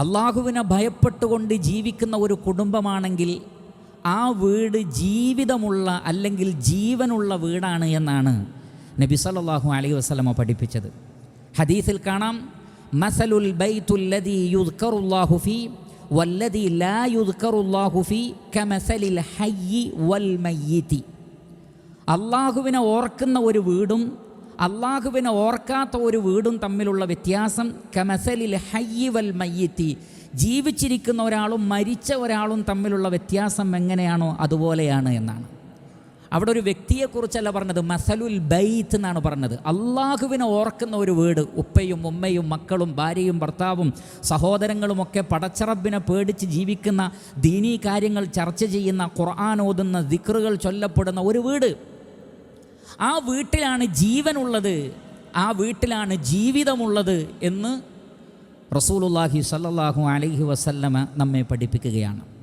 അള്ളാഹുവിനെ ഭയപ്പെട്ടുകൊണ്ട് ജീവിക്കുന്ന ഒരു കുടുംബമാണെങ്കിൽ ആ വീട് ജീവിതമുള്ള അല്ലെങ്കിൽ ജീവനുള്ള വീടാണ് എന്നാണ് നബി സല്ലല്ലാഹു അലൈഹി വസല്ലമ പഠിപ്പിച്ചത്. ഹദീസിൽ കാണാം, മസലുൽ ബൈത്തുല്ലദീ യുദ്കറുല്ലാഹു ഫീ വല്ലദീ ലാ യുദ്കറുല്ലാഹു ഫീ കമസലിൽ ഹയ്യി വൽ മയ്യിതി. അള്ളാഹുവിനെ ഓർക്കുന്ന ഒരു വീടും അള്ളാഹുവിനെ ഓർക്കാത്ത ഒരു വീടും തമ്മിലുള്ള വ്യത്യാസം കമസലിൽ ഹയ്യി വൽ മയ്യിത്തി, ജീവിച്ചിരിക്കുന്ന ഒരാളും മരിച്ച ഒരാളും തമ്മിലുള്ള വ്യത്യാസം എങ്ങനെയാണോ അതുപോലെയാണ് എന്നാണ്. അവിടെ ഒരു വ്യക്തിയെക്കുറിച്ചല്ല പറഞ്ഞത്, മസലുൽ ബൈത്ത് എന്നാണ് പറഞ്ഞത്. അള്ളാഹുവിനെ ഓർക്കുന്ന ഒരു വീട്, ഉപ്പയും ഉമ്മയും മക്കളും ഭാര്യയും ഭർത്താവും സഹോദരങ്ങളുമൊക്കെ പടച്ചറബിനെ പേടിച്ച് ജീവിക്കുന്ന, ദീനീ കാര്യങ്ങൾ ചർച്ച ചെയ്യുന്ന, ഖുർആൻ ഓതുന്ന, ദിക്റുകൾ ചൊല്ലപ്പെടുന്ന ഒരു വീട്. ആ വീട്ടിലാണ് ജീവനുള്ളത്, ആ വീട്ടിലാണ് ജീവിതമുള്ളത് എന്ന് റസൂലുള്ളാഹി സ്വല്ലല്ലാഹു അലൈഹി വസല്ലമ നമ്മെ പഠിപ്പിക്കുകയാണ്.